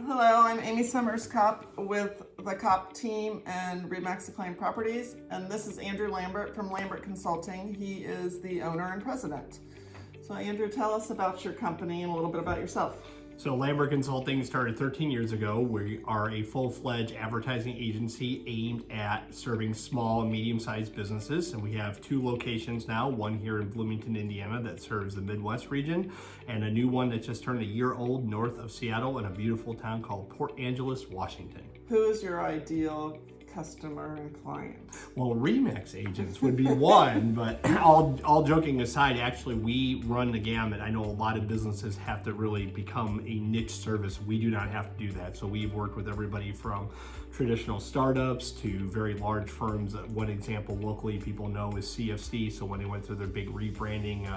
Hello, I'm Amy Summers Kopp with the Kopp Team and Remax Acclaimed Properties, and this is Andrew Lambert from Lambert Consulting. He is the owner and president. So Andrew, tell us about your company and a little bit about yourself. So Lambert Consulting started 13 years ago. We are a full-fledged advertising agency aimed at serving small and medium-sized businesses. And we have 2 locations now, one here in Bloomington, Indiana that serves the Midwest region, and a new one that just turned a year old north of Seattle in a beautiful town called Port Angeles, Washington. Who is your ideal customer and client? Well, Remax agents would be one, but all joking aside, actually we run the gamut. I know a lot of businesses have to really become a niche service. We do not have to do that. So we've worked with everybody from traditional startups to very large firms. One example locally people know is CFC. So when they went through their big rebranding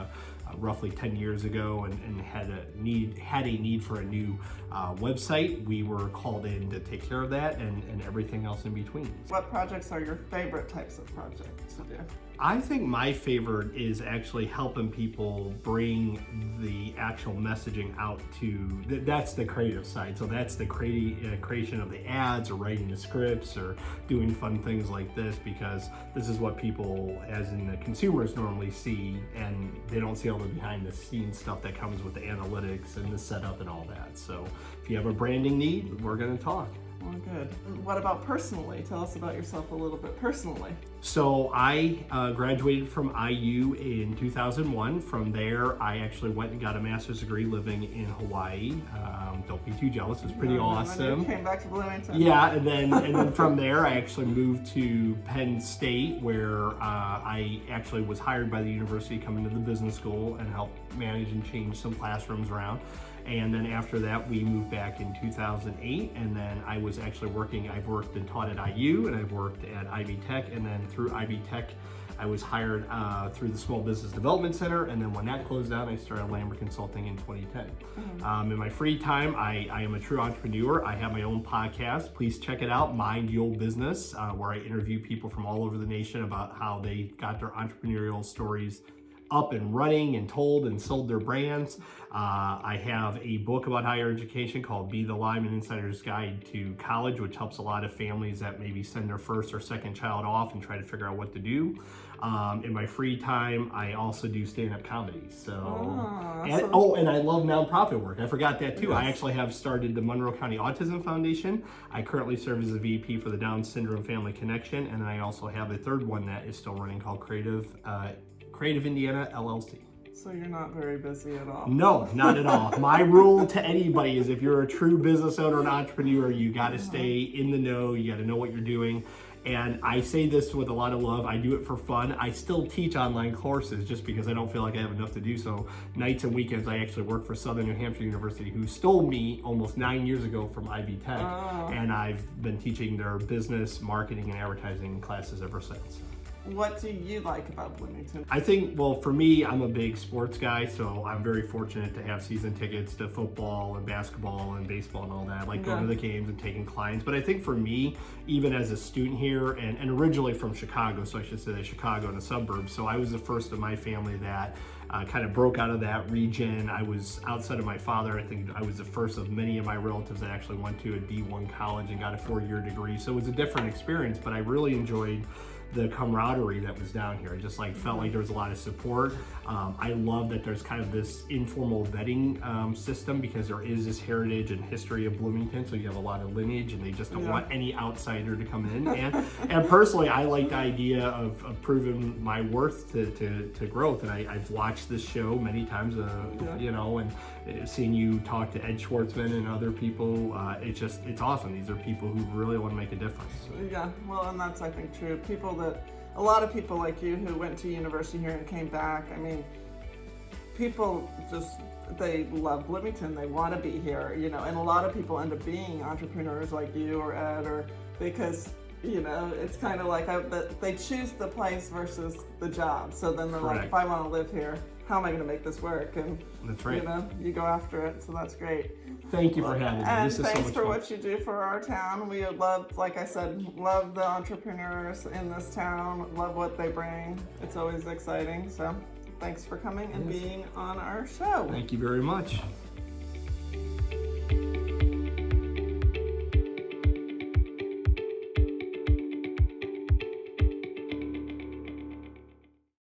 roughly 10 years ago and had a need for a new website, we were called in to take care of that and everything else in between. What projects are your favorite types of projects to do? I think my favorite is actually helping people bring the actual messaging out to, that's the creative side. So that's the creation of the ads or writing the scripts or doing fun things like this, because this is what people, as in the consumers, normally see, and they don't see all the behind the scenes stuff that comes with the analytics and the setup and all that. So if you have a branding need, we're going to talk. Well, good. What about personally? Tell us about yourself a little bit personally. So I graduated from IU in 2001. From there, I actually went and got a master's degree living in Hawaii. Don't be too jealous. It's pretty awesome. You came back to Bloomington. Yeah, and then from there, I actually moved to Penn State, where I actually was hired by the university, come into the business school and help manage and change some classrooms around. And then after that, we moved back in 2008, and then I was actually working. I've worked and taught at IU, and I've worked at Ivy Tech, and then through Ivy Tech, I was hired through the Small Business Development Center, and then when that closed down, I started Lambert Consulting in 2010. In my free time, I am a true entrepreneur. I have my own podcast. Please check it out, Mind Your Business, where I interview people from all over the nation about how they got their entrepreneurial stories up and running and told and sold their brands. I have a book about higher education called Be the Lyman Insider's Guide to College, which helps a lot of families that maybe send their first or second child off and try to figure out what to do. In my free time, I also do stand-up comedy. And I love nonprofit work. I forgot that too. Yes. I actually have started the Monroe County Autism Foundation. I currently serve as a VP for the Down Syndrome Family Connection, and then I also have a third one that is still running called Creative Indiana LLC. So you're not very busy at all? No, not at all. My rule to anybody is if you're a true business owner and entrepreneur, you got to stay in the know. You got to know what you're doing. And I say this with a lot of love. I do it for fun. I still teach online courses just because I don't feel like I have enough to do. So nights and weekends, I actually work for Southern New Hampshire University, who stole me almost 9 years ago from Ivy Tech. And I've been teaching their business, marketing, and advertising classes ever since. What do you like about Bloomington? I think, well, for me, I'm a big sports guy, so I'm very fortunate to have season tickets to football and basketball and baseball and all that. I like going to the games and taking clients. But I think for me, even as a student here, and originally from Chicago, so I should say that Chicago and the suburbs, so I was the first of my family that kind of broke out of that region. I was outside of my father. I think I was the first of many of my relatives that actually went to a D1 college and got a 4-year degree. So it was a different experience, but I really enjoyed the camaraderie that was down here. I just felt like there was a lot of support. I love that there's kind of this informal vetting system, because there is this heritage and history of Bloomington, so you have a lot of lineage, and they just don't want any outsider to come in. And personally, I like the idea of proving my worth to growth, and I've watched this show many times, you know, and seeing you talk to Ed Schwartzman and other people, it's awesome. These are people who really want to make a difference. Yeah, well, and that's, I think, true. A lot of people like you who went to university here and came back. I mean, people they love Bloomington. They want to be here, you know, and a lot of people end up being entrepreneurs like you or Ed, or because, you know, it's kind of like they choose the place versus the job. So then they're like, if I want to live here, how am I going to make this work? And that's right. You know, you go after it. So that's great. Thank you for having me. And this is thanks so much for fun. what you do for our town. We love, like I said, love the entrepreneurs in this town. Love what they bring. It's always exciting. So thanks for coming and being on our show. Thank you very much.